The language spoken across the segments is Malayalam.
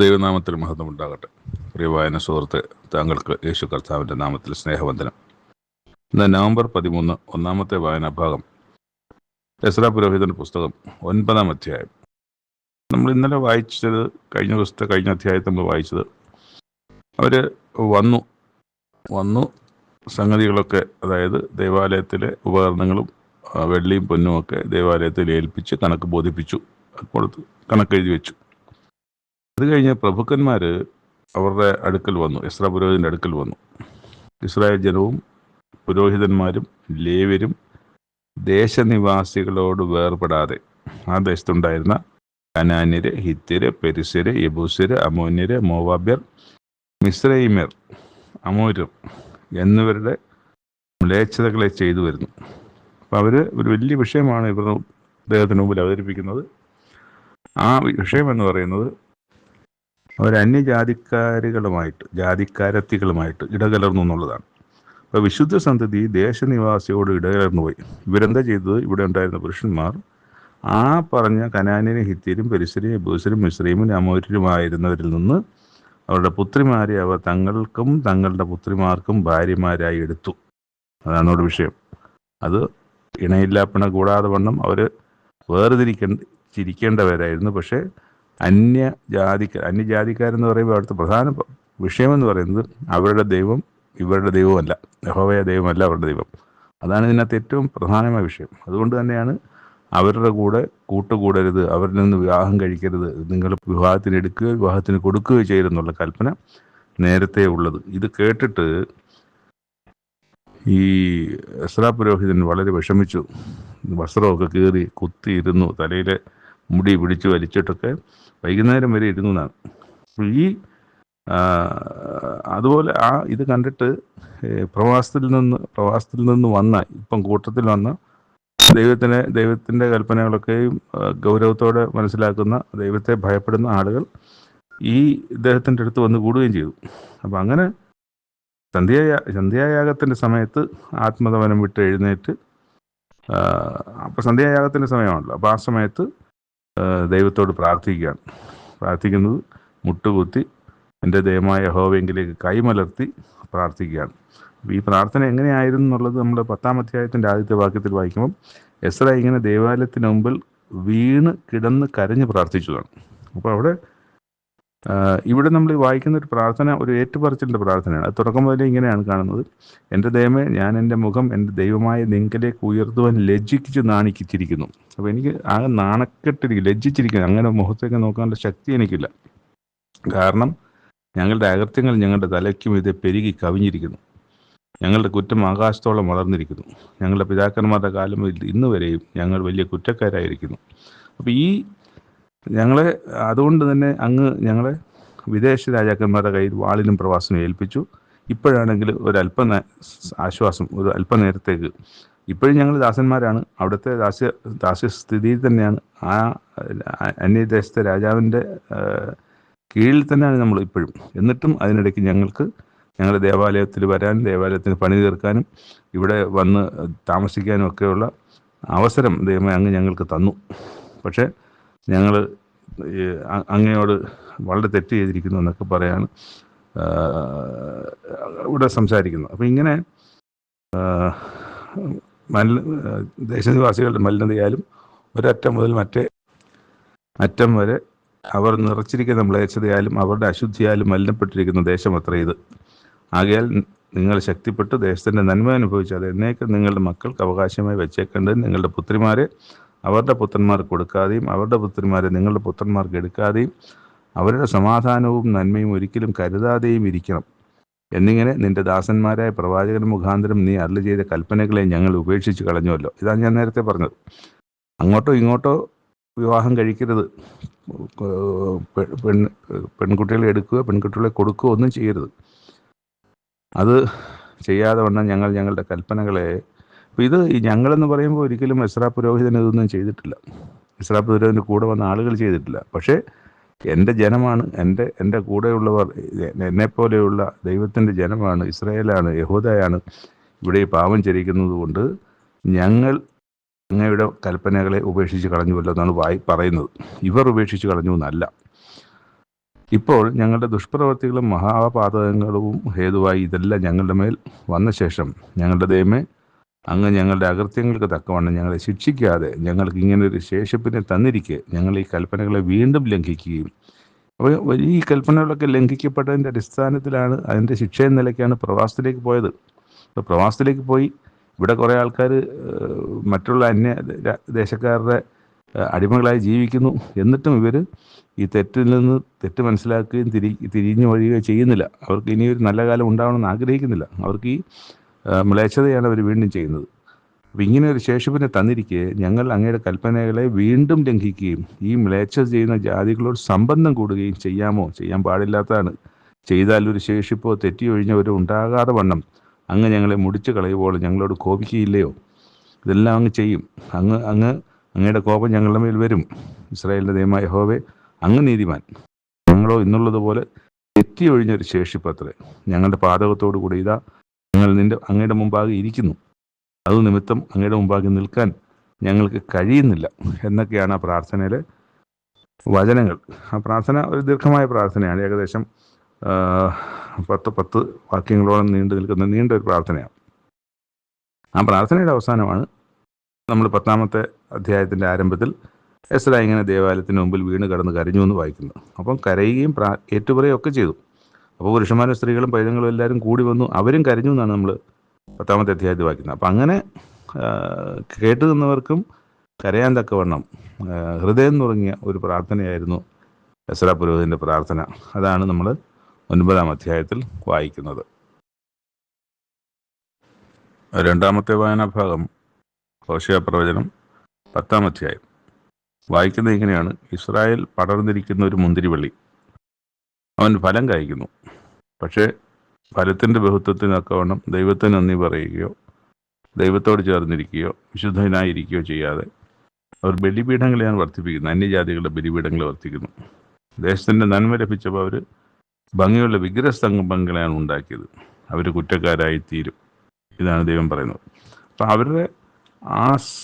ദൈവനാമത്തിൽ മഹത്വമുണ്ടാകട്ടെ. പ്രിയ വായന സുഹൃത്ത്, താങ്കൾക്ക് യേശു കർത്താവിൻ്റെ നാമത്തിൽ സ്നേഹവന്ദനം. ഇന്ന് നവംബർ 13 ഒന്നാമത്തെ വായനാഭാഗം എസ്രാ പുരോഹിതൻ്റെ പുസ്തകം 9-ാം അധ്യായം. നമ്മൾ ഇന്നലെ വായിച്ചത്, കഴിഞ്ഞ അധ്യായത്തിൽ നമ്മൾ വായിച്ചത്, അവർ വന്നു സംഗതികളൊക്കെ, അതായത് ദേവാലയത്തിലെ ഉപകരണങ്ങളും വെള്ളിയും പൊന്നും ഒക്കെ ദേവാലയത്തിൽ ഏൽപ്പിച്ച് കണക്ക് ബോധിപ്പിച്ചു, കണക്ക് എഴുതി വെച്ചു. അത് കഴിഞ്ഞ് പ്രഭുക്കന്മാർ അവരുടെ അടുക്കൽ വന്നു, എസ്രാ പുരോഹിതൻ്റെ അടുക്കൽ വന്നു. ഇസ്രായേൽ ജനവും പുരോഹിതന്മാരും ലേവ്യരും ദേശനിവാസികളോട് വേർപെടാതെ ആ ദേശത്തുണ്ടായിരുന്ന കനാന്യര്, ഹിത്യര്, പെരിസ്യര്, യെബൂസ്യര്, അമ്മോന്യര്, മോവാബ്യർ, മിസ്രൈമ്യർ, അമോര്യർ എന്നിവരുടെ മ്ലേച്ഛതകളെ ചെയ്തു വരുന്നു. അപ്പം അവർ ഒരു വലിയ വിഷയമാണ് അദ്ദേഹത്തിന് മുമ്പിൽ അവതരിപ്പിക്കുന്നത്. ആ വിഷയം എന്ന് പറയുന്നത്, അവർ ജാതിക്കാരത്തികളുമായിട്ട് ഇടകലർന്നു എന്നുള്ളതാണ്. അപ്പോൾ വിശുദ്ധ സന്തതി ദേശനിവാസിയോട് ഇടകലർന്നു പോയി. ഇവരെന്താ ചെയ്തത്? ഇവിടെ ഉണ്ടായിരുന്ന പുരുഷന്മാർ ആ പറഞ്ഞ കനാന്യരും, ഹിത്യരും, പെരിസ്യരും, യെബൂസ്യരും, മിസ്രൈമും, അമോര്യരുമായിരുന്നവരിൽ നിന്ന് അവരുടെ പുത്രിമാരെ അവർ തങ്ങൾക്കും തങ്ങളുടെ പുത്രിമാർക്കും ഭാര്യമാരായി എടുത്തു. അതാണ് അവിടെ വിഷയം. അത് ഇണയില്ലാപ്പിണ കൂടാതെ വണ്ണം അവർ വേർതിരിക്കേണ്ടവരായിരുന്നു. പക്ഷേ അന്യജാതിക്കാരെന്ന് പറയുമ്പോൾ അവിടുത്തെ പ്രധാന വിഷയമെന്ന് പറയുന്നത് അവരുടെ ദൈവം ഇവരുടെ ദൈവമല്ല, യഹോവയുടെ ദൈവമല്ല അവരുടെ ദൈവം. അതാണ് ഇതിനകത്ത് ഏറ്റവും പ്രധാനമായ വിഷയം. അതുകൊണ്ട് തന്നെയാണ് അവരുടെ കൂടെ കൂട്ടുകൂടരുത്, അവരിൽ നിന്ന് വിവാഹം കഴിക്കരുത്, നിങ്ങൾ വിവാഹത്തിന് കൊടുക്കുകയോ ചെയ്യരുതെന്നുള്ള കൽപ്പന നേരത്തെ ഉള്ളത്. ഇത് കേട്ടിട്ട് ഈ എസ്രാ പുരോഹിതൻ വളരെ വിഷമിച്ചു. വസ്ത്രമൊക്കെ കീറി കുത്തിയിരുന്നു, തലയിലെ മുടി പിടിച്ച് വലിച്ചിട്ടൊക്കെ വൈകുന്നേരം വരെ ഇരുന്നു എന്നാണ്. അതുപോലെ ഇത് കണ്ടിട്ട് പ്രവാസത്തിൽ നിന്ന് വന്ന, ഇപ്പം കൂട്ടത്തിൽ വന്ന ദൈവത്തിൻ്റെ കൽപ്പനകളൊക്കെയും ഗൗരവത്തോടെ മനസ്സിലാക്കുന്ന, ദൈവത്തെ ഭയപ്പെടുന്ന ആളുകൾ ഈ ഇദ്ദേഹത്തിൻ്റെ അടുത്ത് വന്ന് കൂടുകയും ചെയ്തു. അപ്പം അങ്ങനെ സന്ധ്യായാഗത്തിൻ്റെ സമയത്ത് ആത്മതപനം വിട്ട് എഴുന്നേറ്റ്, അപ്പം സന്ധ്യായാഗത്തിൻ്റെ സമയമാണല്ലോ, അപ്പോൾ ആ സമയത്ത് ദൈവത്തോട് പ്രാർത്ഥിക്കുന്നത് മുട്ടുകുത്തി എൻ്റെ ദൈവമായ യഹോവയെങ്കിലേക്ക് കൈമലർത്തി പ്രാർത്ഥിക്കുകയാണ്. ഈ പ്രാർത്ഥന എങ്ങനെയായിരുന്നു എന്നുള്ളത് നമ്മൾ 10-ാം അധ്യായത്തിൻ്റെ ആദ്യത്തെ വാക്യത്തിൽ വായിക്കുമ്പം എസ്രാ ഇങ്ങനെ ദേവാലയത്തിന് മുമ്പിൽ വീണ് കിടന്ന് കരഞ്ഞ് പ്രാർത്ഥിച്ചതാണ്. അപ്പോൾ ഇവിടെ നമ്മൾ വായിക്കുന്ന ഒരു പ്രാർത്ഥന ഒരു ഏറ്റുപറച്ചിലിൻ്റെ പ്രാർത്ഥനയാണ്. അത് തുടക്കം മുതലേ ഇങ്ങനെയാണ് കാണുന്നത്: എൻ്റെ ദൈവമേ, ഞാൻ എൻ്റെ മുഖം എൻ്റെ ദൈവമായ നിങ്കലേക്ക് ഉയർത്തുവാൻ ലജ്ജിച്ച് നാണിച്ചിരിക്കുന്നു. അപ്പോൾ എനിക്ക് ആകെ ലജ്ജിച്ചിരിക്കുന്നു. അങ്ങനെ മുഖത്തേക്ക് നോക്കാനുള്ള ശക്തി എനിക്കില്ല. കാരണം ഞങ്ങളുടെ അകൃത്യങ്ങൾ ഞങ്ങളുടെ തലയ്ക്കും ഇത് പെരുകി കവിഞ്ഞിരിക്കുന്നു. ഞങ്ങളുടെ കുറ്റം ആകാശത്തോളം വളർന്നിരിക്കുന്നു. ഞങ്ങളുടെ പിതാക്കന്മാരുടെ കാലം മുതൽ ഇന്ന് വരെയും ഞങ്ങൾ വലിയ കുറ്റക്കാരായിരിക്കുന്നു. അപ്പോൾ അതുകൊണ്ട് തന്നെ അങ്ങ് ഞങ്ങളെ വിദേശ രാജാക്കന്മാരുടെ കയ്യിൽ വാളിനും പ്രവാസനും ഏൽപ്പിച്ചു. ഇപ്പോഴാണെങ്കിൽ ഒരല്പ ആശ്വാസം, ഒരു അല്പനേരത്തേക്ക്. ഇപ്പോഴും ഞങ്ങൾ ദാസന്മാരാണ്, അവിടുത്തെ ദാസ്യസ്ഥിതിയിൽ തന്നെയാണ്. ആ അന്യദേശത്തെ രാജാവിൻ്റെ കീഴിൽ തന്നെയാണ് നമ്മൾ ഇപ്പോഴും. എന്നിട്ടും അതിനിടയ്ക്ക് ഞങ്ങളുടെ ദേവാലയത്തിൽ വരാനും ദേവാലയത്തിന് പണി തീർക്കാനും ഇവിടെ വന്ന് താമസിക്കാനും ഒക്കെയുള്ള അവസരം ദൈവമേ അങ്ങ് ഞങ്ങൾക്ക് തന്നു. പക്ഷേ ഞങ്ങൾ അങ്ങയോട് വളരെ തെറ്റ് ചെയ്തിരിക്കുന്നു എന്നൊക്കെ പറയാണ് ഇവിടെ സംസാരിക്കുന്നത്. അപ്പം ഇങ്ങനെ ദേശനിവാസികളുടെ മലിനതയാലും ഒരറ്റം മുതൽ മറ്റേ അറ്റം വരെ അവർ നിറച്ചിരിക്കുന്ന മ്ലേച്ഛതയാലും അവരുടെ അശുദ്ധിയാലും മലിനപ്പെട്ടിരിക്കുന്ന ദേശം അത്ര ഇത്. ആകയാൽ നിങ്ങൾ ശക്തിപ്പെട്ട് ദേശത്തിൻ്റെ നന്മ അനുഭവിച്ച് അത് എന്നേക്കും നിങ്ങളുടെ മക്കൾക്ക് അവകാശമായി വെച്ചേക്കേണ്ടത് നിങ്ങളുടെ പുത്രിമാരെ അവരുടെ പുത്രന്മാർക്ക് കൊടുക്കാതെയും അവരുടെ പുത്രിമാരെ നിങ്ങളുടെ പുത്രന്മാർക്ക് എടുക്കാതെയും അവരുടെ സമാധാനവും നന്മയും ഒരിക്കലും കരുതാതെയും ഇരിക്കണം എന്നിങ്ങനെ നിന്റെ ദാസന്മാരായ പ്രവാചകൻ മുഖാന്തരം നീ അരുളി ചെയ്ത കൽപ്പനകളെ ഞങ്ങൾ ഉപേക്ഷിച്ച് കളഞ്ഞുവല്ലോ. ഇതാണ് ഞാൻ നേരത്തെ പറഞ്ഞത്. അങ്ങോട്ടോ ഇങ്ങോട്ടോ വിവാഹം കഴിക്കരുത്, പെൺകുട്ടികളെ എടുക്കുക, പെൺകുട്ടികളെ കൊടുക്കുക, ഒന്നും ചെയ്യരുത്. അത് ചെയ്യാതെ വണ്ണം ഞങ്ങളുടെ കൽപ്പനകളെ. അപ്പോൾ ഇത് ഞങ്ങളെന്ന് പറയുമ്പോൾ ഒരിക്കലും എസ്രാ പുരോഹിതൻ ഇതൊന്നും ചെയ്തിട്ടില്ല. എസ്രാ പുരോഹിതൻ്റെ കൂടെ വന്ന ആളുകൾ ചെയ്തിട്ടില്ല. പക്ഷേ എൻ്റെ ജനമാണ്, എൻ്റെ കൂടെയുള്ളവർ, എന്നെപ്പോലെയുള്ള ദൈവത്തിൻ്റെ ജനമാണ്, ഇസ്രായേലാണ്, യഹൂദയാണ് ഇവിടെ ഈ പാപം ചരിക്കുന്നത് കൊണ്ട് ഞങ്ങൾ അങ്ങയുടെ കൽപ്പനകളെ ഉപേക്ഷിച്ച് കളഞ്ഞുവല്ലോ എന്നാണ് പറയുന്നത്. ഇവർ ഉപേക്ഷിച്ച് കളഞ്ഞു എന്നല്ല. ഇപ്പോൾ ഞങ്ങളുടെ ദുഷ്പ്രവൃത്തികളും മഹാപാതകങ്ങളും ഹേതുവായി ഇതെല്ലാം ഞങ്ങളുടെ മേൽ വന്ന ശേഷം ഞങ്ങളുടെ ദൈവമേ, അങ്ങ് ഞങ്ങളുടെ അകൃത്യങ്ങൾക്ക് തക്കവണ്ണം ഞങ്ങളെ ശിക്ഷിക്കാതെ ഞങ്ങൾക്ക് ഇങ്ങനൊരു ശേഷിപ്പിനെ തന്നിരിക്കെ ഞങ്ങൾ ഈ കൽപ്പനകളെ വീണ്ടും ലംഘിക്കുകയും, അപ്പോൾ ഈ കൽപ്പനകളൊക്കെ ലംഘിക്കപ്പെട്ടതിൻ്റെ അടിസ്ഥാനത്തിലാണ്, അതിൻ്റെ ശിക്ഷയെന്ന നിലയ്ക്കാണ് പ്രവാസത്തിലേക്ക് പോയത്. അപ്പോൾ പ്രവാസത്തിലേക്ക് പോയി ഇവിടെ കുറേ ആൾക്കാർ മറ്റുള്ള ദേശക്കാരുടെ അടിമകളായി ജീവിക്കുന്നു. എന്നിട്ടും ഇവർ ഈ തെറ്റിൽ നിന്ന് തെറ്റ് മനസ്സിലാക്കുകയും തിരിഞ്ഞു വഴിയുകയും ചെയ്യുന്നില്ല. അവർക്ക് ഇനിയൊരു നല്ല കാലം ഉണ്ടാവണമെന്ന് ആഗ്രഹിക്കുന്നില്ല. അവർക്ക് ഈ മ്ലേച്ഛതയാണ് അവർ വീണ്ടും ചെയ്യുന്നത്. അപ്പം ഇങ്ങനെ ഒരു ശേഷിപ്പിനെ തന്നിരിക്കെ ഞങ്ങൾ അങ്ങയുടെ കൽപ്പനകളെ വീണ്ടും ലംഘിക്കുകയും ഈ മ്ലേച്ഛത ചെയ്യുന്ന ജാതികളോട് സംബന്ധം കൂടുകയും ചെയ്യാൻ പാടില്ലാത്തതാണ്. ചെയ്താൽ ഒരു ശേഷിപ്പോ തെറ്റിയൊഴിഞ്ഞവരോ ഉണ്ടാകാതെ വണ്ണം അങ്ങ് ഞങ്ങളെ മുടിച്ചു കളയുമ്പോൾ ഞങ്ങളോട് കോപിക്കുകയില്ലയോ? ഇതെല്ലാം അങ്ങ് ചെയ്യും. അങ്ങയുടെ കോപം ഞങ്ങളുടെ മേൽ വരും. ഇസ്രായേലിൻ്റെ ദൈവമായ യഹോവേ, അങ്ങ് നീതിമാൻ. ഞങ്ങളോ ഇന്നുള്ളതുപോലെ തെറ്റിയൊഴിഞ്ഞൊരു ശേഷിപ്പത്രേ. ഞങ്ങളുടെ പാതകത്തോടു കൂടി ഇതാ ഞങ്ങൾ അങ്ങയുടെ മുമ്പാകെ ഇരിക്കുന്നു. അത് നിമിത്തം അങ്ങയുടെ മുമ്പാകെ നിൽക്കാൻ ഞങ്ങൾക്ക് കഴിയുന്നില്ല എന്നൊക്കെയാണ് ആ പ്രാർത്ഥനയിലെ വചനങ്ങൾ. ആ പ്രാർത്ഥന ഒരു ദീർഘമായ പ്രാർത്ഥനയാണ്. ഏകദേശം 10 വാക്യങ്ങളോളം നീണ്ടു നിൽക്കുന്ന നീണ്ട ഒരു പ്രാർത്ഥനയാണ്. ആ പ്രാർത്ഥനയുടെ അവസാനമാണ് നമ്മൾ 10-ാമത്തെ അധ്യായത്തിൻ്റെ ആരംഭത്തിൽ എസ്രാ ഇങ്ങനെ ദേവാലയത്തിന് മുമ്പിൽ വീണ് കടന്ന് കരഞ്ഞു എന്ന് വായിക്കുന്നത്. അപ്പം കരയുകയും ഏറ്റുപറയുകയും ഒക്കെ ചെയ്തു. അപ്പോൾ പുരുഷന്മാരും സ്ത്രീകളും പൈതങ്ങളും എല്ലാവരും കൂടി വന്നു, അവരും കരഞ്ഞു എന്നാണ് നമ്മൾ 10-ാമത്തെ അധ്യായത്തിൽ വായിക്കുന്നത്. അപ്പം അങ്ങനെ കേട്ടു നിന്നവർക്കും കരയാൻ തക്കവണ്ണം ഹൃദയം നുറങ്ങിയ ഒരു പ്രാർത്ഥനയായിരുന്നു എസ്രാ പുരോഹിതൻ്റെ പ്രാർത്ഥന. അതാണ് നമ്മൾ 9-ാം അധ്യായത്തിൽ വായിക്കുന്നത്. 2-ാമത്തെ വായനാഭാഗം ഹോശേയ പ്രവചനം 10-ാം അധ്യായം. വായിക്കുന്നത് ഇങ്ങനെയാണ്: ഇസ്രായേൽ പടർന്നിരിക്കുന്ന ഒരു മുന്തിരിവള്ളി, അവൻ ഫലം കായ്ക്കുന്നു. പക്ഷേ ഫലത്തിൻ്റെ ബഹുത്വത്തിനൊക്കവണ്ണം ദൈവത്തിന് നന്ദി പറയുകയോ ദൈവത്തോട് ചേർന്നിരിക്കുകയോ വിശുദ്ധനായിരിക്കുകയോ ചെയ്യാതെ അവർ ബലിപീഠങ്ങളെയാണ് വർദ്ധിപ്പിക്കുന്നത്. അന്യജാതികളുടെ ബലിപീഠങ്ങളെ വർദ്ധിക്കുന്നു. ദേശത്തിൻ്റെ നന്മ ലഭിച്ചപ്പോൾ അവർ ഭംഗിയുള്ള വിഗ്രഹസ്തംഭങ്ങളെയാണ് ഉണ്ടാക്കിയത്. അവർ കുറ്റക്കാരായി തീരും. ഇതാണ് ദൈവം പറയുന്നത്. അപ്പം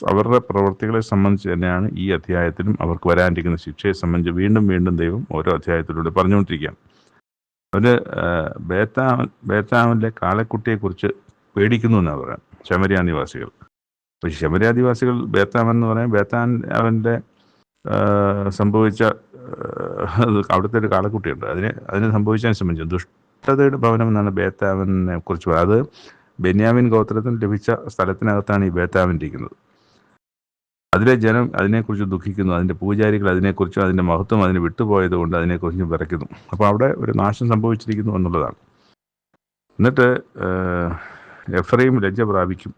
അവരുടെ പ്രവൃത്തികളെ സംബന്ധിച്ച് തന്നെയാണ് ഈ അധ്യായത്തിലും അവർക്ക് വരാനിരിക്കുന്ന ശിക്ഷയെ സംബന്ധിച്ച് വീണ്ടും വീണ്ടും ദൈവം ഓരോ അധ്യായത്തിലൂടെ പറഞ്ഞുകൊണ്ടിരിക്കുകയാണ്. അവർ ബേത്താമിലെ കാളക്കുട്ടിയെക്കുറിച്ച് പേടിക്കുന്നു എന്നാണ് പറയാം ശമര്യ നിവാസികൾ. അപ്പോൾ ശമര്യ നിവാസികൾ ബേത്താം എന്ന് പറയാം, ബേത്താൻ അവൻ്റെ സംഭവിച്ച അവിടുത്തെ ഒരു കാളക്കുട്ടിയുണ്ട്. അതിനെ സംഭവിച്ചതിനെ സംബന്ധിച്ച് ദുഷ്ടതയുടെ ഭവനം എന്നാണ് ബേത്താവിനെ കുറിച്ച് പറയുന്നത്. അത് ബെന്യാമിൻ ഗോത്രത്തിന് ലഭിച്ച സ്ഥലത്തിനകത്താണ് ഈ ബേത്താവിൻ ഇരിക്കുന്നത്. അതിലെ ജനം അതിനെക്കുറിച്ച് ദുഃഖിക്കുന്നു. അതിൻ്റെ പൂജാരികൾ അതിനെക്കുറിച്ചും അതിൻ്റെ മഹത്വം അതിന് വിട്ടുപോയത് കൊണ്ട് അതിനെക്കുറിച്ചും വിറയ്ക്കുന്നു. അപ്പോൾ അവിടെ ഒരു നാശം സംഭവിച്ചിരിക്കുന്നു എന്നുള്ളതാണ്. എന്നിട്ട് എഫ്രൈം ലജ്ജ പ്രാപിക്കും,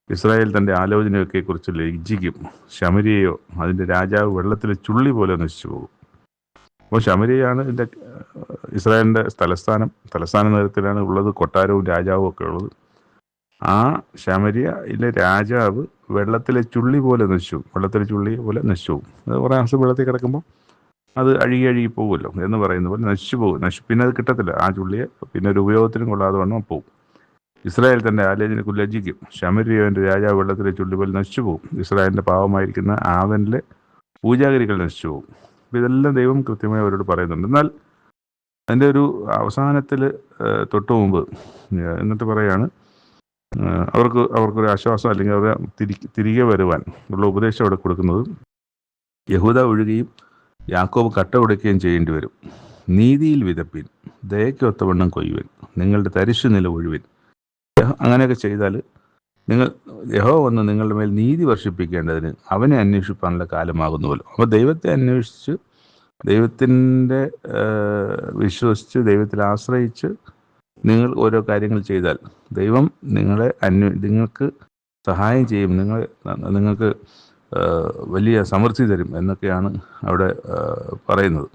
ഇസ്രായേൽ തൻ്റെ ആലോചനയൊക്കെക്കുറിച്ച് ലജ്ജിക്കും. ശമര്യയോ അതിൻ്റെ രാജാവ് വെള്ളത്തിലെ ചുള്ളി പോലെ നശിച്ചു പോകും. അപ്പോൾ ശമര്യയാണ് ഇതിൻ്റെ ഇസ്രായേലിൻ്റെ തലസ്ഥാന നഗരത്തിലാണ് ഉള്ളത്. കൊട്ടാരവും രാജാവും ഒക്കെ ഉള്ളത്. ആ ശമര്യയിലെ രാജാവ് വെള്ളത്തിലെ ചുള്ളി പോലെ നശിച്ചു പോകും. അത് കുറേ ദിവസം വെള്ളത്തിൽ കിടക്കുമ്പോൾ അത് അഴുകി പോകുമല്ലോ എന്ന് പറയുന്ന പോലെ നശിച്ചു പോകും. പിന്നെ അത് കിട്ടത്തില്ല. ആ ചുള്ളിയെ പിന്നെ ഒരു ഉപയോഗത്തിനും കൊള്ളാതെ വണ്ണം പോകും. ഇസ്രായേൽ തൻ്റെ ആലോചനയ്ക്ക് ലജ്ജിക്കും. ശമര്യൻ്റെ രാജാവ് വെള്ളത്തിലെ ചുള്ളി പോലെ നശിച്ചു പോകും. ഇസ്രായേലിൻ്റെ പാവമായിരിക്കുന്ന ആവനിലെ പൂജാഗിരികൾ നശിച്ചു പോകും. അപ്പോൾ ഇതെല്ലാം ദൈവം കൃത്യമായി അവരോട് പറയുന്നുണ്ട്. എന്നാൽ അതിൻ്റെ അവസാനത്തിൽ തൊട്ടു മുമ്പ് എന്നിട്ട് പറയാണ്, അവർക്കൊരു ആശ്വാസം അല്ലെങ്കിൽ അവരെ തിരികെ വരുവാൻ ഉള്ള ഉപദേശം അവിടെ കൊടുക്കുന്നത്: യഹൂദ ഒഴുകുകയും യാക്കോബ് കട്ട ഉടയ്ക്കുകയും ചെയ്യേണ്ടി വരും. നീതിയിൽ വിതപ്പിൻ, ദയയ്ക്കൊത്തവണ്ണം കൊയ്യുവൻ, നിങ്ങളുടെ തരിശു നില ഒഴുവിൻ. അങ്ങനെയൊക്കെ ചെയ്താൽ യഹോവ വന്ന് നിങ്ങളുടെ മേൽ നീതി വർഷിപ്പിക്കേണ്ടതിന് അവനെ അന്വേഷിപ്പാനുള്ള കാലമാകുന്നുവല്ലോ. അപ്പോൾ ദൈവത്തെ അന്വേഷിച്ച്, ദൈവത്തിൻ്റെ വിശ്വസിച്ച്, ദൈവത്തിൽ ആശ്രയിച്ച് നിങ്ങൾ ഓരോ കാര്യങ്ങൾ ചെയ്താൽ ദൈവം നിങ്ങൾക്ക് സഹായം ചെയ്യും, നിങ്ങൾക്ക് വലിയ സമൃദ്ധി തരും എന്നൊക്കെയാണ് അവിടെ പറയുന്നത്.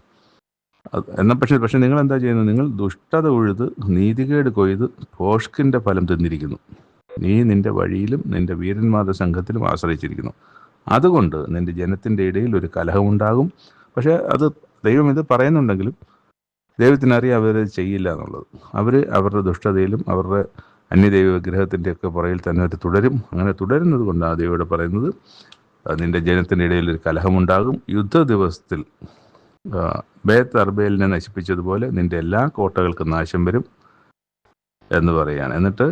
പക്ഷെ നിങ്ങൾ എന്താ ചെയ്യുന്നത്? നിങ്ങൾ ദുഷ്ടത ഉഴുത് നീതികേട് കൊയ്ത് ഭോഷ്കിൻ്റെ ഫലം തിന്നിരിക്കുന്നു. നീ നിന്റെ വഴിയിലും നിന്റെ വീരന്മാരുടെ സംഘത്തിലും ആശ്രയിച്ചിരിക്കുന്നു. അതുകൊണ്ട് നിന്റെ ജനത്തിൻ്റെ ഇടയിൽ ഒരു കലഹമുണ്ടാകും. പക്ഷെ അത് ദൈവം ഇത് പറയുന്നുണ്ടെങ്കിലും ദൈവത്തിനറിയാം അവരത് ചെയ്യില്ല എന്നുള്ളത്. അവരുടെ ദുഷ്ടതയിലും അവരുടെ അന്യദൈവ വിഗ്രഹത്തിൻ്റെയൊക്കെ പുറകിൽ തന്നെ അവർ തുടരും. അങ്ങനെ തുടരുന്നത് കൊണ്ടാണ് ദൈവം പറയുന്നത്, നിന്റെ ജനത്തിൻ്റെ ഇടയിൽ ഒരു കലഹമുണ്ടാകും. യുദ്ധ ദിവസത്തിൽ ബേത്ത് അർബേലിനെ നശിപ്പിച്ചതുപോലെ നിന്റെ എല്ലാ കോട്ടകൾക്കും നാശം വരും എന്ന് പറയുകയാണ്. എന്നിട്ട്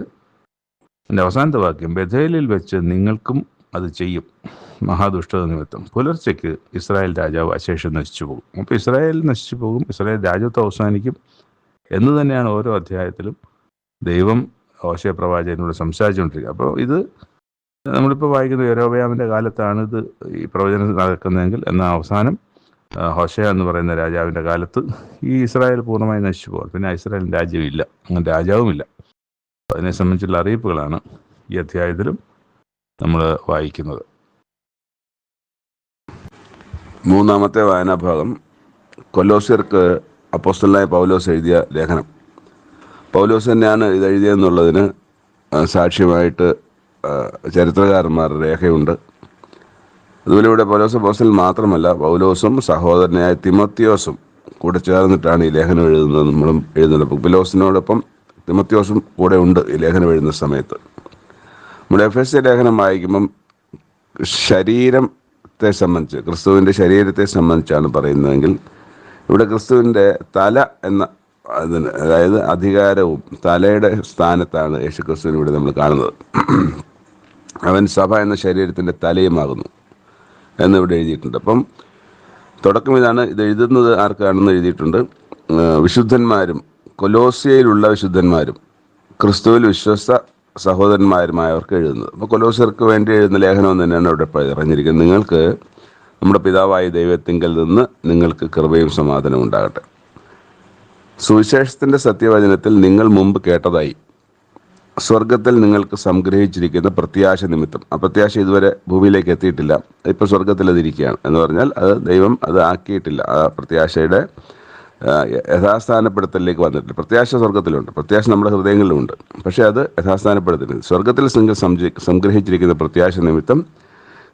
എൻ്റെ അവസാനത്തെ വാക്യം, ബഥേലിൽ വെച്ച് നിങ്ങൾക്കും അത് ചെയ്യും, മഹാദുഷ്ടത നിമിത്തം. പുലർച്ചയ്ക്ക് ഇസ്രായേൽ രാജാവ് അശേഷം നശിച്ചു പോകും. അപ്പോൾ ഇസ്രായേൽ നശിച്ചു പോകും, ഇസ്രായേൽ രാജ്യത്വം അവസാനിക്കും എന്ന് തന്നെയാണ് ഓരോ അധ്യായത്തിലും ദൈവം ഹോശേയ പ്രവാചകനോട് സംസാരിച്ചുകൊണ്ടിരിക്കുക. അപ്പോൾ ഇത് നമ്മളിപ്പോൾ വായിക്കുന്ന യൊരോബെയാമിൻ്റെ കാലത്താണ് ഇത് ഈ പ്രവചനം നടക്കുന്നതെങ്കിൽ, എന്നാൽ അവസാനം ഹോശേയ എന്ന് പറയുന്ന രാജാവിൻ്റെ കാലത്ത് ഈ ഇസ്രായേൽ പൂർണ്ണമായി നശിച്ചു പോകും. പിന്നെ ഇസ്രായേലിന് രാജ്യമില്ല, അങ്ങനെ രാജാവുമില്ല. അതിനെ സംബന്ധിച്ചുള്ള അറിയിപ്പുകളാണ് ഈ അധ്യായത്തിലും നമ്മൾ വായിക്കുന്നത്. മൂന്നാമത്തെ വായനാഭാഗം കൊലോസ്യർക്ക് അപ്പോസ്തലനായ പൗലോസ് എഴുതിയ ലേഖനം. പൗലോസ് തന്നെയാണ് ഇത് എഴുതിയെന്നുള്ളതിന് സാക്ഷ്യമായിട്ട് ചരിത്രകാരന്മാരുടെ രേഖയുണ്ട്. അതുപോലെ ഇവിടെ പൗലോസ് അപ്പോസ്തലൻ മാത്രമല്ല, പൗലോസും സഹോദരനായ തിമോത്തിയോസും കൂടെ ചേർന്നിട്ടാണ് ഈ ലേഖനം എഴുതുന്നത്. നമ്മളും എഴുതുന്നത് പൗലോസിനോടൊപ്പം തിമോത്തിയോസും കൂടെ ഉണ്ട് ഈ ലേഖനം എഴുതുന്ന സമയത്ത്. നമ്മുടെ എഫെസ്യ ലേഖനം വായിക്കുമ്പം ശരീരത്തെ സംബന്ധിച്ച്, ക്രിസ്തുവിൻ്റെ ശരീരത്തെ സംബന്ധിച്ചാണ് പറയുന്നതെങ്കിൽ, ഇവിടെ ക്രിസ്തുവിൻ്റെ തല എന്ന അതിന്, അതായത് അധികാരവും തലയുടെ സ്ഥാനത്താണ് യേശു ക്രിസ്തുവിനെ ഇവിടെ നമ്മൾ കാണുന്നത്. അവൻ സഭ എന്ന ശരീരത്തിൻ്റെ തലയുമാകുന്നു എന്നിവിടെ എഴുതിയിട്ടുണ്ട്. അപ്പം തുടക്കം ഇതാണ്. ഇത് എഴുതുന്നത് ആർക്കാണെന്ന് എഴുതിയിട്ടുണ്ട്. വിശുദ്ധന്മാരും കൊലോസ്യയിലുള്ള വിശുദ്ധന്മാരും ക്രിസ്തുവിൽ വിശ്വസ്ത സഹോദരന്മാരുമായവർക്ക് എഴുതുന്നത്. അപ്പോൾ കൊലോസ്യർക്ക് വേണ്ടി എഴുതുന്ന ലേഖനം തന്നെയാണ് ഇവിടെ പറഞ്ഞിരിക്കുന്നത്. നിങ്ങൾക്ക് നമ്മുടെ പിതാവായ ദൈവത്തിങ്കൽ നിന്ന് നിങ്ങൾക്ക് കൃപയും സമാധാനവും ഉണ്ടാകട്ടെ. സുവിശേഷത്തിൻ്റെ സത്യവചനത്തിൽ നിങ്ങൾ മുമ്പ് കേട്ടതായി സ്വർഗത്തിൽ നിങ്ങൾക്ക് സംഗ്രഹിച്ചിരിക്കുന്ന പ്രത്യാശ നിമിത്തം. ആ പ്രത്യാശ ഇതുവരെ ഭൂമിയിലേക്ക് എത്തിയിട്ടില്ല, ഇപ്പോൾ സ്വർഗത്തിൽ അതിരിക്കുകയാണ് എന്ന് പറഞ്ഞാൽ അത് ദൈവം അത് ആക്കിയിട്ടില്ല. ആ പ്രത്യാശയുടെ യഥാസ്ഥാനപ്പെടുത്തലിലേക്ക് വന്നിട്ടില്ല. പ്രത്യാശ സ്വർഗത്തിലുണ്ട്, പ്രത്യാശ നമ്മുടെ ഹൃദയങ്ങളിലുമുണ്ട്, പക്ഷേ അത് യഥാസ്ഥാനപ്പെടുത്തുന്നത് സ്വർഗത്തിൽ നിങ്ങൾ സംഗ്രഹിച്ചിരിക്കുന്ന പ്രത്യാശ നിമിത്തം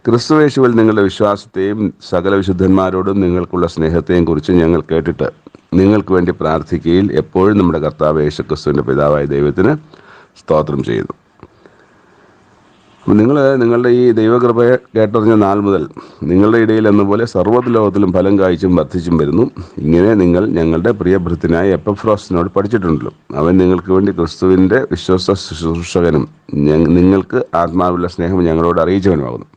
ക്രിസ്തുയേശുവിൽ നിങ്ങളുടെ വിശ്വാസത്തെയും സകല വിശുദ്ധന്മാരോടും നിങ്ങൾക്കുള്ള സ്നേഹത്തെയും കുറിച്ച് ഞങ്ങൾ കേട്ടിട്ട് നിങ്ങൾക്ക് വേണ്ടി പ്രാർത്ഥിക്കുകയിൽ എപ്പോഴും നമ്മുടെ കർത്താവ് യേശു ക്രിസ്തുവിൻ്റെ പിതാവായ ദൈവത്തിന് സ്തോത്രം ചെയ്യുന്നു. അപ്പം നിങ്ങൾ നിങ്ങളുടെ ഈ ദൈവകൃപയെ കേട്ടറിഞ്ഞ നാൾ മുതൽ നിങ്ങളുടെ ഇടയിൽ എന്നപോലെ സർവ്വ ലോകത്തിലും ഫലം കായ്ച്ചും വർദ്ധിച്ചും വരുന്നു. ഇങ്ങനെ നിങ്ങൾ ഞങ്ങളുടെ പ്രിയഭൃത്യനായ എപ്പഫ്രോസിനോട് പഠിച്ചിട്ടുണ്ടല്ലോ. അവൻ നിങ്ങൾക്ക് വേണ്ടി ക്രിസ്തുവിൻ്റെ വിശ്വസ്ത ശുശ്രൂഷകനും നിങ്ങൾക്ക് ആത്മാവിലുള്ള സ്നേഹം ഞങ്ങളോട് അറിയിച്ചവനുമാകുന്നു.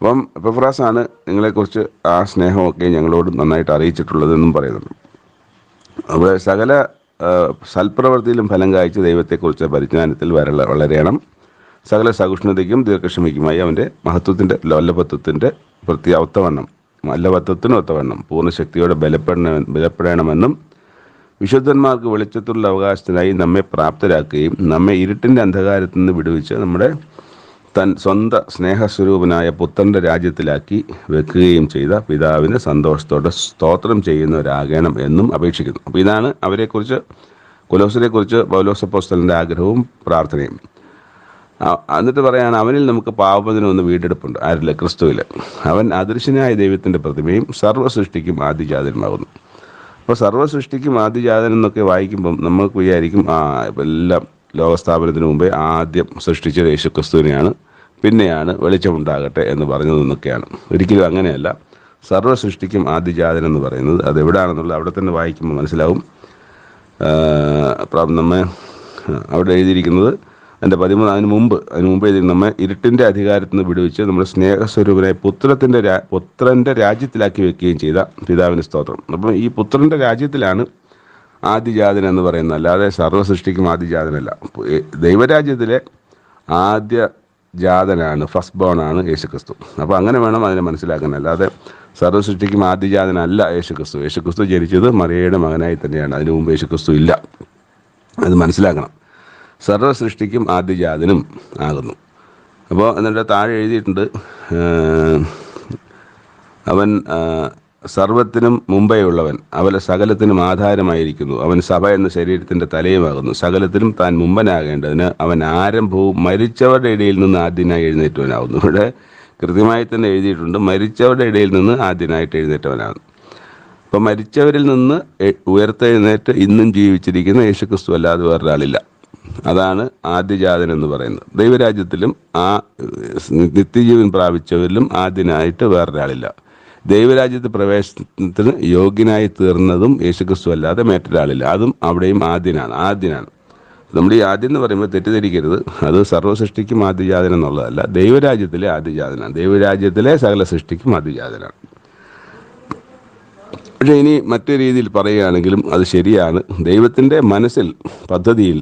അപ്പം എപ്പഫ്രോസാണ് നിങ്ങളെക്കുറിച്ച് ആ സ്നേഹമൊക്കെ ഞങ്ങളോട് നന്നായിട്ട് അറിയിച്ചിട്ടുള്ളതെന്നും പറയുന്നുണ്ട്. അവിടെ സകല സൽപ്രവൃത്തിയിലും ഫലം കായ്ച്ച് ദൈവത്തെക്കുറിച്ച് പരിജ്ഞാനത്തിൽ വളരണം. സകല സഹിഷ്ണുതയ്ക്കും ദീർഘക്ഷമയ്ക്കുമായി അവൻ്റെ മഹത്വത്തിൻ്റെ വല്ലഭത്വത്തിൻ്റെ വല്ലഭത്വത്തിന് ഒത്തവണ്ണം പൂർണ്ണശക്തിയോടെ ബലപ്പെടണമെന്നും വിശുദ്ധന്മാർക്ക് വെളിച്ചത്തുള്ള അവകാശത്തിനായി നമ്മെ പ്രാപ്തരാക്കുകയും നമ്മെ ഇരുട്ടിൻ്റെ അന്ധകാരത്തിൽ നിന്ന് വിടുവിച്ച് നമ്മുടെ സ്വന്തം സ്നേഹസ്വരൂപനായ പുത്രൻ്റെ രാജ്യത്തിലാക്കി വെക്കുകയും ചെയ്ത പിതാവിന് സന്തോഷത്തോടെ സ്തോത്രം ചെയ്യുന്നവരാകണം എന്നും അപേക്ഷിക്കുന്നു. അപ്പോൾ ഇതാണ് അവരെക്കുറിച്ച്, കൊലോസ്യരെക്കുറിച്ച് പൗലോസ് അപ്പോസ്തലൻ്റെ ആഗ്രഹവും പ്രാർത്ഥനയും. എന്നിട്ട് പറയാണ്, അവനിൽ നമുക്ക് പാപത്തിനൊന്ന് വീണ്ടെടുപ്പുണ്ട്. ആരില്ല? ക്രിസ്തുവിൽ. അവൻ അദൃശ്യനായ ദൈവത്തിൻ്റെ പ്രതിമയും സർവ്വ സൃഷ്ടിക്കും ആദിജാതനുമാകുന്നു. അപ്പോൾ സർവ്വ സൃഷ്ടിക്കും ആദിജാതൻ എന്നൊക്കെ വായിക്കുമ്പം നമുക്ക് വിചാരിക്കും എല്ലാം ലോകസ്ഥാപനത്തിന് മുമ്പേ ആദ്യം സൃഷ്ടിച്ചത് യേശു ക്രിസ്തുവിനെയാണ്, പിന്നെയാണ് വെളിച്ചമുണ്ടാകട്ടെ എന്ന് പറഞ്ഞതെന്നൊക്കെയാണ്. ഒരിക്കലും അങ്ങനെയല്ല. സർവ്വ സൃഷ്ടിക്കും ആദിജാതൻ എന്ന് പറയുന്നത് അതെവിടാണെന്നുള്ളത് അവിടെ തന്നെ വായിക്കുമ്പോൾ മനസ്സിലാവും. നമ്മെ അവിടെ എഴുതിയിരിക്കുന്നത് അതിൻ്റെ 13 അതിന് മുമ്പ് എഴുതി, നമ്മെ ഇരുട്ടിൻ്റെ അധികാരത്തിൽ നിന്ന് വിടുവിച്ച് നമ്മുടെ സ്നേഹസ്വരൂപനായ പുത്രൻ്റെ രാജ്യത്തിലാക്കി വെക്കുകയും ചെയ്ത പിതാവിന് സ്തോത്രം. അപ്പം ഈ പുത്രൻ്റെ രാജ്യത്തിലാണ് ആദിജാതൻ എന്ന് പറയുന്നത്, അല്ലാതെ സർവ്വ സൃഷ്ടിക്കും ആദിജാതനല്ല. ദൈവരാജ്യത്തിലെ ആദ്യ ജാതനാണ്, ഫസ്റ്റ് ബോൺ ആണ് യേശുക്രിസ്തു. അപ്പോൾ അങ്ങനെ വേണം അതിനെ മനസ്സിലാക്കാൻ. അല്ലാതെ സർവ്വ സൃഷ്ടിക്കും ആദിജാതനല്ല യേശുക്രിസ്തു. യേശുക്രിസ്തു ജനിച്ചത് മറിയയുടെ മകനായി തന്നെയാണ്, അതിനു മുമ്പ് യേശുക്രിസ്തു ഇല്ല. അത് മനസ്സിലാക്കണം. സർവ്വ സൃഷ്ടിക്കും ആദിജാതനും ആകുന്നു. അപ്പോൾ എന്നിട്ട് താഴെ എഴുതിയിട്ടുണ്ട്, അവൻ സർവത്തിനും മുമ്പേ ഉള്ളവൻ, അവൻ സകലത്തിനും ആധാരമായിരിക്കുന്നു. അവൻ സഭ എന്ന ശരീരത്തിൻ്റെ തലയുമാകുന്നു. സകലത്തിനും താൻ മുമ്പനാകേണ്ടതിന് അവൻ ആരംഭവും മരിച്ചവരുടെ ഇടയിൽ നിന്ന് ആദ്യനായി എഴുന്നേറ്റവനാകുന്നു. ഇവിടെ കൃത്യമായി തന്നെ എഴുതിയിട്ടുണ്ട്, മരിച്ചവരുടെ ഇടയിൽ നിന്ന് ആദ്യനായിട്ട് എഴുന്നേറ്റവനാകുന്നു. അപ്പം മരിച്ചവരിൽ നിന്ന് ഉയർത്തെഴുന്നേറ്റ് ഇന്നും ജീവിച്ചിരിക്കുന്ന യേശുക്രിസ്തു അല്ലാതെ വേറൊരാളില്ല. അതാണ് ആദ്യജാതൻ എന്ന് പറയുന്നത്. ദൈവരാജ്യത്തിലും ആ നിത്യജീവൻ പ്രാപിച്ചവരിലും ആദ്യനായിട്ട് വേറൊരാളില്ല. ദൈവരാജ്യത്ത് പ്രവേശനത്തിന് യോഗ്യനായി തീർന്നതും യേശുക്രിസ്തു അല്ലാതെ മറ്റൊരാളില്ല. അതും അവിടെയും ആദ്യനാണ്. നമ്മുടെ ഈ ആദ്യം എന്ന് പറയുമ്പോൾ തെറ്റിദ്ധരിക്കരുത്, അത് സർവ്വസൃഷ്ടിക്കും ആദ്യജാതൻ എന്നുള്ളതല്ല, ദൈവരാജ്യത്തിലെ ആദ്യജാതനാണ്. ദൈവരാജ്യത്തിലെ സകല സൃഷ്ടിക്കും ആദ്യജാതനാണ്. പക്ഷേ ഇനി മറ്റു രീതിയിൽ പറയുകയാണെങ്കിലും അത് ശരിയാണ്. ദൈവത്തിൻ്റെ മനസ്സിൽ, പദ്ധതിയിൽ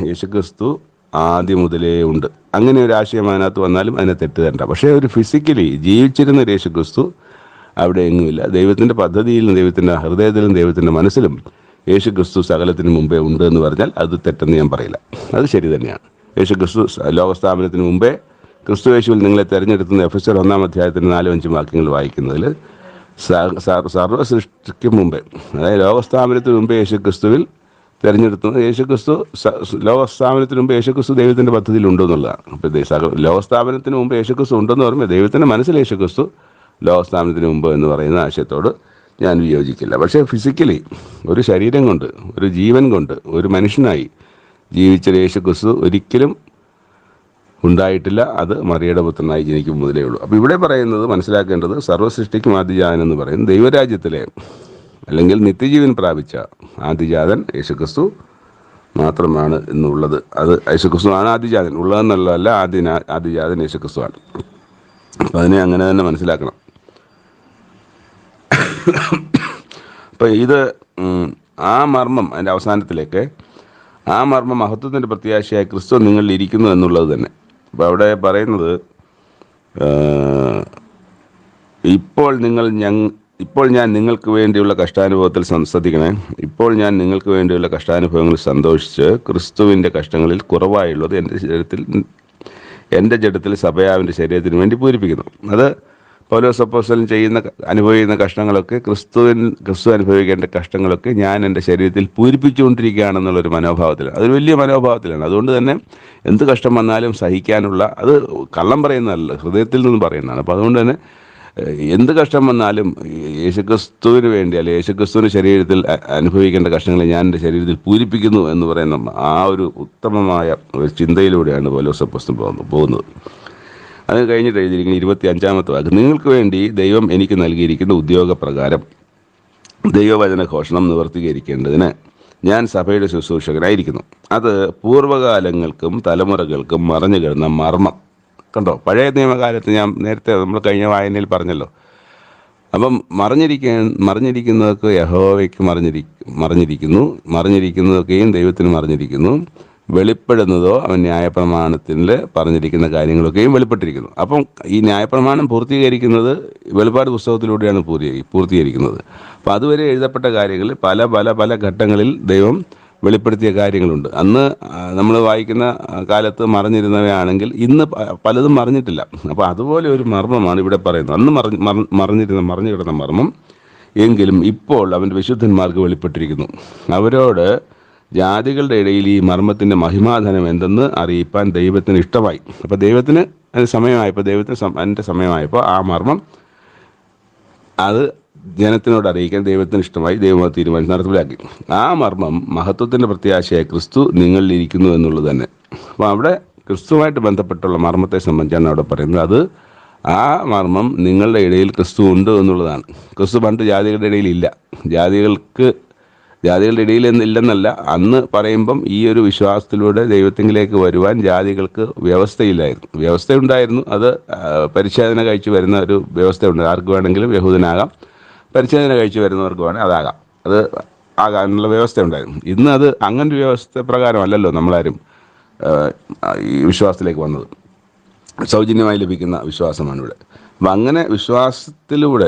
യേശുക്രിസ്തു ആദ്യം മുതലേ ഉണ്ട്. അങ്ങനെ ഒരു ആശയം അതിനകത്ത് വന്നാലും അതിനെ തെറ്റുതരണ്ട. പക്ഷേ ഒരു ഫിസിക്കലി ജീവിച്ചിരുന്ന യേശുക്രിസ്തു അവിടെ എങ്ങുമില്ല. ദൈവത്തിൻ്റെ പദ്ധതിയിലും ദൈവത്തിൻ്റെ ഹൃദയത്തിലും ദൈവത്തിൻ്റെ മനസ്സിലും യേശുക്രിസ്തു സകലത്തിന് മുമ്പേ ഉണ്ട് എന്ന് പറഞ്ഞാൽ അത് തെറ്റെന്ന് ഞാൻ പറയില്ല, അത് ശരി തന്നെയാണ്. യേശുക്രിസ്തു ലോകസ്ഥാപനത്തിന് മുമ്പേ ക്രിസ്തു യേശുവിൽ നിങ്ങളെ തിരഞ്ഞെടുത്തുന്ന എഫെസ്യർ 1-ാം 4-5 വാക്യങ്ങൾ വായിക്കുന്നതിൽ സർവ്വ സൃഷ്ടിക്ക് മുമ്പേ, അതായത് ലോകസ്ഥാപനത്തിന് മുമ്പേ യേശുക്രിസ്തുവിൽ തിരഞ്ഞെടുത്തുന്നത്, യേശുക്രിസ്തു ലോകസ്ഥാപനത്തിന് മുമ്പ് യേശുക്രിസ്തു ദൈവത്തിൻ്റെ പദ്ധതിയിൽ ഉണ്ടെന്നുള്ളതാണ്. അപ്പോൾ ലോകസ്ഥാപനത്തിന് മുമ്പ് യേശുക്രിസ്തു ഉണ്ടെന്ന് പറയുമ്പോൾ ദൈവത്തിൻ്റെ മനസ്സിൽ യേശുക്രിസ്തു ലോകസ്ഥാപനത്തിന് മുമ്പ് എന്ന് പറയുന്ന ആശയത്തോട് ഞാൻ വിയോജിക്കില്ല. പക്ഷേ ഫിസിക്കലി ഒരു ശരീരം കൊണ്ട്, ഒരു ജീവൻ കൊണ്ട്, ഒരു മനുഷ്യനായി ജീവിച്ച യേശുക്രിസ്തു ഒരിക്കലും ഉണ്ടായിട്ടില്ല. അത് മറിയയുടെ പുത്രനായി ജനിക്കും മുതലേ ഉള്ളൂ. അപ്പോൾ ഇവിടെ പറയുന്നത്, മനസ്സിലാക്കേണ്ടത്, സർവ്വസൃഷ്ടിക്കും ആദ്യജാതൻ എന്ന് പറയുന്നത് ദൈവരാജ്യത്തിലെ അല്ലെങ്കിൽ നിത്യജീവൻ പ്രാപിച്ച ആദ്യജാതൻ യേശുക്രിസ്തു മാത്രമാണ് എന്നുള്ളത്. അത് യേശുക്രിസ്തു ആണ് ആദ്യജാതൻ, ഉള്ളതെന്നുള്ളതല്ല, ആദ്യജാതൻ യേശുക്രിസ്തുവാണ്. അപ്പം അതിനെ അങ്ങനെ തന്നെ മനസ്സിലാക്കണം. അപ്പം ഇത് ആ മർമ്മം, അതിൻ്റെ അവസാനത്തിലേക്ക് ആ മർമ്മം മഹത്വത്തിൻ്റെ പ്രത്യാശയായ ക്രിസ്തു നിങ്ങളിൽ ഇരിക്കുന്നു എന്നുള്ളത് തന്നെ. അപ്പോൾ അവിടെ പറയുന്നത്, ഇപ്പോൾ ഞാൻ നിങ്ങൾക്ക് വേണ്ടിയുള്ള കഷ്ടാനുഭവത്തിൽ ശ്രദ്ധിക്കണേ, ഇപ്പോൾ ഞാൻ നിങ്ങൾക്ക് വേണ്ടിയുള്ള കഷ്ടാനുഭവങ്ങളിൽ സന്തോഷിച്ച് ക്രിസ്തുവിൻ്റെ കഷ്ടങ്ങളിൽ കുറവായുള്ളത് എൻ്റെ ജഡത്തിൽ സഭയാവിൻ്റെ ശരീരത്തിന് വേണ്ടി പൂരിപ്പിക്കുന്നു. അത് പൗലോസ് അപ്പോസ്തലൻ അനുഭവിക്കുന്ന കഷ്ടങ്ങളൊക്കെ, ക്രിസ്തു അനുഭവിക്കേണ്ട കഷ്ടങ്ങളൊക്കെ ഞാൻ എൻ്റെ ശരീരത്തിൽ പൂരിപ്പിച്ചുകൊണ്ടിരിക്കുകയാണെന്നുള്ളൊരു മനോഭാവത്തിലാണ്. അതൊരു വലിയ മനോഭാവത്തിലാണ്. അതുകൊണ്ട് തന്നെ എന്ത് കഷ്ടം വന്നാലും സഹിക്കാനുള്ള, അത് കള്ളം പറയുന്നതല്ല, ഹൃദയത്തിൽ നിന്ന് പറയുന്നതാണ്. അപ്പോൾ അതുകൊണ്ട് തന്നെ എന്ത് കഷ്ടം വന്നാലും യേശുക്രിസ്തുവിന് വേണ്ടി, അല്ലെ യേശുക്രിസ്തുവിൻ്റെ ശരീരത്തിൽ അനുഭവിക്കേണ്ട കഷ്ടങ്ങളെ ഞാൻ എൻ്റെ ശരീരത്തിൽ പൂരിപ്പിക്കുന്നു എന്ന് പറയുന്ന ആ ഒരു ഉത്തമമായ ഒരു ചിന്തയിലൂടെയാണ് പൗലോസ് അപ്പോസ്തലൻ പോകുന്നത്. അത് കഴിഞ്ഞിട്ട് എഴുതിയിരിക്കുന്ന 25-ാമത്തെ വാക്ക്, നിങ്ങൾക്ക് വേണ്ടി ദൈവം എനിക്ക് നൽകിയിരിക്കുന്ന ഉദ്യോഗപ്രകാരം ദൈവവചന ഘോഷണം നിവർത്തീകരിക്കേണ്ടതിന് ഞാൻ സഭയുടെ ശുശ്രൂഷകനായിരിക്കുന്നു. അത് പൂർവ്വകാലങ്ങൾക്കും തലമുറകൾക്കും മറഞ്ഞു കിടന്ന മർമ്മം. കണ്ടോ, പഴയ നിയമകാലത്ത് ഞാൻ നേരത്തെ നമ്മൾ കഴിഞ്ഞ വായനയിൽ പറഞ്ഞല്ലോ. അപ്പം മറിഞ്ഞിരിക്കുന്നതൊക്കെ യഹോവയ്ക്ക് മറിഞ്ഞിരിക്കുന്നതൊക്കെയും ദൈവത്തിന് മറിഞ്ഞിരിക്കുന്നു. വെളിപ്പെടുന്നതോ അവൻ ന്യായപ്രമാണത്തിൽ പറഞ്ഞിരിക്കുന്ന കാര്യങ്ങളൊക്കെയും വെളിപ്പെട്ടിരിക്കുന്നു. അപ്പം ഈ ന്യായപ്രമാണം പൂർത്തീകരിക്കുന്നത് വെളിപ്പാട് പുസ്തകത്തിലൂടെയാണ് പൂർത്തീകരിക്കുന്നത്. അപ്പം അതുവരെ എഴുതപ്പെട്ട കാര്യങ്ങൾ പല പല പല ഘട്ടങ്ങളിൽ ദൈവം വെളിപ്പെടുത്തിയ കാര്യങ്ങളുണ്ട്. അന്ന് നമ്മൾ വായിക്കുന്ന കാലത്ത് മറഞ്ഞിരുന്നവയാണെങ്കിൽ ഇന്ന് പലതും മറിഞ്ഞിട്ടില്ല. അപ്പോൾ അതുപോലെ ഒരു മർമ്മമാണ് ഇവിടെ പറയുന്നത്. അന്ന് മറിഞ്ഞു കിടന്ന മർമ്മം എങ്കിലും ഇപ്പോൾ അവൻ്റെ വിശുദ്ധന്മാർക്ക് വെളിപ്പെട്ടിരിക്കുന്നു. അവരോട് ജാതികളുടെ ഇടയിൽ ഈ മർമ്മത്തിൻ്റെ മഹിമാധനം എന്തെന്ന് അറിയിപ്പാൻ ദൈവത്തിന് ഇഷ്ടമായി. അപ്പോൾ ദൈവത്തിന് അതിന് സമയമായപ്പോൾ, അതിൻ്റെ സമയമായപ്പോൾ ആ മർമ്മം അത് ജനത്തിനോട് അറിയിക്കാൻ ദൈവത്തിന് ഇഷ്ടമായി. ദൈവം തീരുമാനിച്ച് നടപ്പിലാക്കി. ആ മർമ്മം മഹത്വത്തിൻ്റെ പ്രത്യാശയായ ക്രിസ്തു നിങ്ങളിൽ ഇരിക്കുന്നു എന്നുള്ളത് തന്നെ. അപ്പോൾ അവിടെ ക്രിസ്തുവായിട്ട് ബന്ധപ്പെട്ടുള്ള മർമ്മത്തെ സംബന്ധിച്ചാണ് അവിടെ പറയുന്നത്. അത് ആ മർമ്മം നിങ്ങളുടെ ഇടയിൽ ക്രിസ്തു ഉണ്ട് എന്നുള്ളതാണ്. ക്രിസ്തു പണ്ട് ജാതികളുടെ ഇടയിൽ ഇല്ല. ജാതികളുടെ ഇടയിൽ ഇല്ലെന്നല്ല, അന്ന് പറയുമ്പം ഈ ഒരു വിശ്വാസത്തിലൂടെ ദൈവത്തിങ്കിലേക്ക് വരുവാൻ ജാതികൾക്ക് വ്യവസ്ഥയുണ്ടായിരുന്നു. അത് പരിച്ഛേദന കഴിച്ച് വരുന്ന ഒരു വ്യവസ്ഥയുണ്ട്. ആർക്ക് വേണമെങ്കിലും യഹൂദനാകാം, പരിച്ഛേദന കഴിച്ച് വരുന്നവർക്ക് വേണമെങ്കിൽ അതാകാം. അത് ആകാനുള്ള വ്യവസ്ഥ ഉണ്ടായിരുന്നു. ഇന്ന് അത് അങ്ങനൊരു വ്യവസ്ഥ പ്രകാരമല്ലല്ലോ നമ്മളാരും ഈ വിശ്വാസത്തിലേക്ക് വന്നത്. സൗജന്യമായി ലഭിക്കുന്ന വിശ്വാസമാണ് ഇവിടെ. അപ്പം അങ്ങനെ വിശ്വാസത്തിലൂടെ,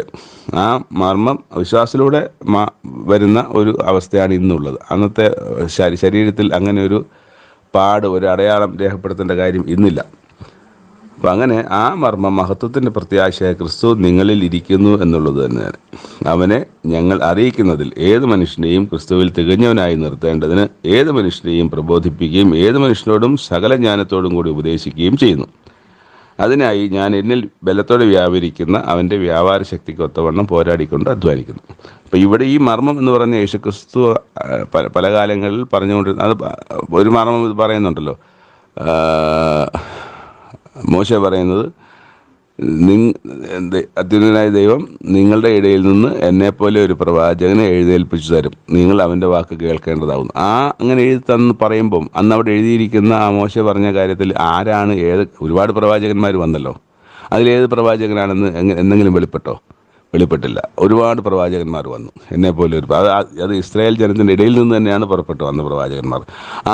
ആ മർമ്മം വിശ്വാസത്തിലൂടെ വരുന്ന ഒരു അവസ്ഥയാണ് ഇന്നുള്ളത്. അന്നത്തെ ശരീരത്തിൽ അങ്ങനെ ഒരു പാട്, ഒരു അടയാളം രേഖപ്പെടുത്തേണ്ട കാര്യം ഇന്നില്ല. അപ്പം അങ്ങനെ ആ മർമ്മം മഹത്വത്തിൻ്റെ പ്രത്യാശയായ ക്രിസ്തു നിങ്ങളിൽ ഇരിക്കുന്നു എന്നുള്ളത് തന്നെയാണ്. അവനെ ഞങ്ങൾ അറിയിക്കുന്നതിൽ ഏത് മനുഷ്യനെയും ക്രിസ്തുവിൽ തികഞ്ഞവനായി നിർത്തേണ്ടതിന് ഏത് മനുഷ്യനെയും പ്രബോധിപ്പിക്കുകയും ഏത് മനുഷ്യനോടും സകല ജ്ഞാനത്തോടും കൂടി ഉപദേശിക്കുകയും ചെയ്യുന്നു. അതിനായി ഞാൻ എന്നിൽ ബലത്തോടെ വ്യാപരിക്കുന്ന അവൻ്റെ വ്യാപാര ശക്തിക്ക് ഒത്തവണ്ണം പോരാടിക്കൊണ്ട് അധ്വാനിക്കുന്നു. അപ്പം ഇവിടെ ഈ മർമ്മം എന്ന് പറഞ്ഞ യേശുക്രിസ്തു പല കാലങ്ങളിൽ പറഞ്ഞുകൊണ്ടിരുന്ന, അത് ഒരു മർമ്മം ഇത് പറയുന്നുണ്ടല്ലോ. മോശ പറയുന്നത്, അത്യുന്നതനായ ദൈവം നിങ്ങളുടെ ഇടയിൽ നിന്ന് എന്നെപ്പോലെ ഒരു പ്രവാചകനെ എഴുന്നേൽപ്പിച്ചു തരും, നിങ്ങൾ അവൻ്റെ വാക്ക് കേൾക്കേണ്ടതാവുന്നു. അങ്ങനെ എഴുതി തന്ന് പറയുമ്പം അന്ന് അവിടെ എഴുതിയിരിക്കുന്ന ആ മോശ പറഞ്ഞ കാര്യത്തിൽ ആരാണ് ഒരുപാട് പ്രവാചകന്മാർ വന്നല്ലോ, അതിലേത് പ്രവാചകനാണെന്ന് എന്തെങ്കിലും വെളിപ്പെട്ടില്ല. ഒരുപാട് പ്രവാചകന്മാർ വന്നു, എന്നെപ്പോലെ അത് ഇസ്രായേൽ ജനത്തിൻ്റെ ഇടയിൽ നിന്ന് തന്നെയാണ് പുറപ്പെട്ടു വന്ന പ്രവാചകന്മാർ.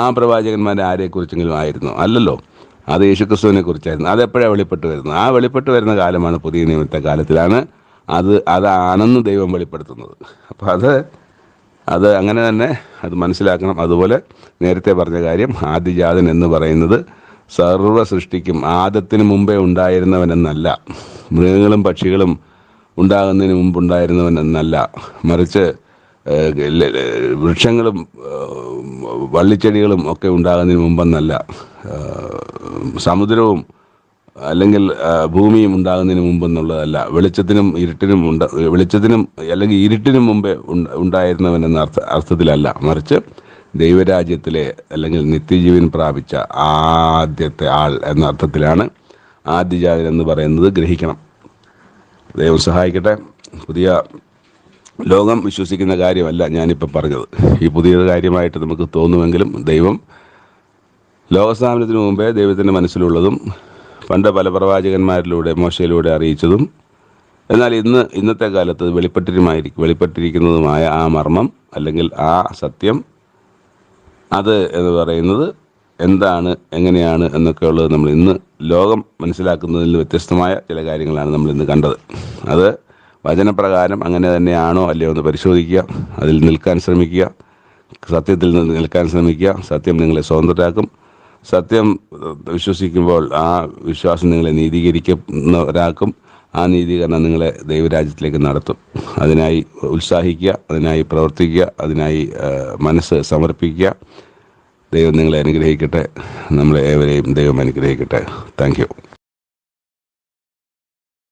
ആ പ്രവാചകന്മാർ ആരെക്കുറിച്ചെങ്കിലും ആയിരുന്നു? അല്ലല്ലോ, അത് യേശുക്രിസ്തുവിനെ കുറിച്ചായിരുന്നു. അതെപ്പോഴാണ് വെളിപ്പെട്ട് വരുന്നത്? ആ വെളിപ്പെട്ട് വരുന്ന കാലമാണ് പുതിയ നിയമത്തെ കാലത്തിലാണ് അതാണെന്ന് ദൈവം വെളിപ്പെടുത്തുന്നത്. അപ്പം അത് അങ്ങനെ തന്നെ അത് മനസ്സിലാക്കണം. അതുപോലെ നേരത്തെ പറഞ്ഞ കാര്യം, ആദിജാതൻ എന്ന് പറയുന്നത് സർവ്വ സൃഷ്ടിക്കും ആദത്തിന് മുമ്പേ ഉണ്ടായിരുന്നവനെന്നല്ല, മൃഗങ്ങളും പക്ഷികളും ഉണ്ടാകുന്നതിന് മുമ്പുണ്ടായിരുന്നവനെന്നല്ല, മറിച്ച് വൃക്ഷങ്ങളും വള്ളിച്ചെടികളും ഒക്കെ ഉണ്ടാകുന്നതിന് മുമ്പെന്നല്ല, സമുദ്രവും അല്ലെങ്കിൽ ഭൂമിയും ഉണ്ടാകുന്നതിന് മുമ്പെന്നുള്ളതല്ല, വെളിച്ചത്തിനും അല്ലെങ്കിൽ ഇരുട്ടിനും മുമ്പേ ഉണ്ടായിരുന്നവനെന്ന അർത്ഥത്തിലല്ല, മറിച്ച് ദൈവരാജ്യത്തിലെ അല്ലെങ്കിൽ നിത്യജീവൻ പ്രാപിച്ച ആദ്യത്തെ ആൾ എന്ന അർത്ഥത്തിലാണ് ആദ്യജാതൻ എന്ന് പറയുന്നത്. ഗ്രഹിക്കണം. ദൈവം സഹായിക്കട്ടെ. പുതിയ ലോകം വിശ്വസിക്കുന്ന കാര്യമല്ല ഞാനിപ്പോൾ പറഞ്ഞത്. ഈ പുതിയ കാര്യമായിട്ട് നമുക്ക് തോന്നുമെങ്കിലും ദൈവം ലോകസ്ഥാപനത്തിന് മുമ്പേ ദൈവത്തിൻ്റെ മനസ്സിലുള്ളതും പണ്ട് പല പ്രവാചകന്മാരിലൂടെ മോശയിലൂടെ അറിയിച്ചതും എന്നാൽ ഇന്നത്തെ കാലത്ത് വെളിപ്പെട്ടിരിക്കുന്നതുമായ ആ മർമ്മം അല്ലെങ്കിൽ ആ സത്യം അത് എന്ന് പറയുന്നത് എന്താണ്, എങ്ങനെയാണ് എന്നൊക്കെ ഉള്ളത് നമ്മൾ ഇന്ന് ലോകം മനസ്സിലാക്കുന്നതിൽ വ്യത്യസ്തമായ ചില കാര്യങ്ങളാണ് നമ്മൾ ഇന്ന് കണ്ടത്. അത് വചനപ്രകാരം അങ്ങനെ തന്നെയാണോ അല്ലയോ എന്ന് പരിശോധിക്കുക, അതിൽ നിൽക്കാൻ ശ്രമിക്കുക, സത്യത്തിൽ നിന്ന് നിൽക്കാൻ ശ്രമിക്കുക. സത്യം നിങ്ങളെ സ്വതന്ത്രരാക്കും. സത്യം വിശ്വസിക്കുമ്പോൾ ആ വിശ്വാസം നിങ്ങളെ നീതീകരിക്കുന്നവരാക്കും. ആ നീതീകരണം നിങ്ങളെ ദൈവരാജ്യത്തിലേക്ക് നടത്തും. അതിനായി ഉത്സാഹിക്കുക, അതിനായി പ്രവർത്തിക്കുക, അതിനായി മനസ്സ് സമർപ്പിക്കുക. ദൈവം നിങ്ങളെ അനുഗ്രഹിക്കട്ടെ. നമ്മളെ ഏവരെയും ദൈവം അനുഗ്രഹിക്കട്ടെ. Thank you.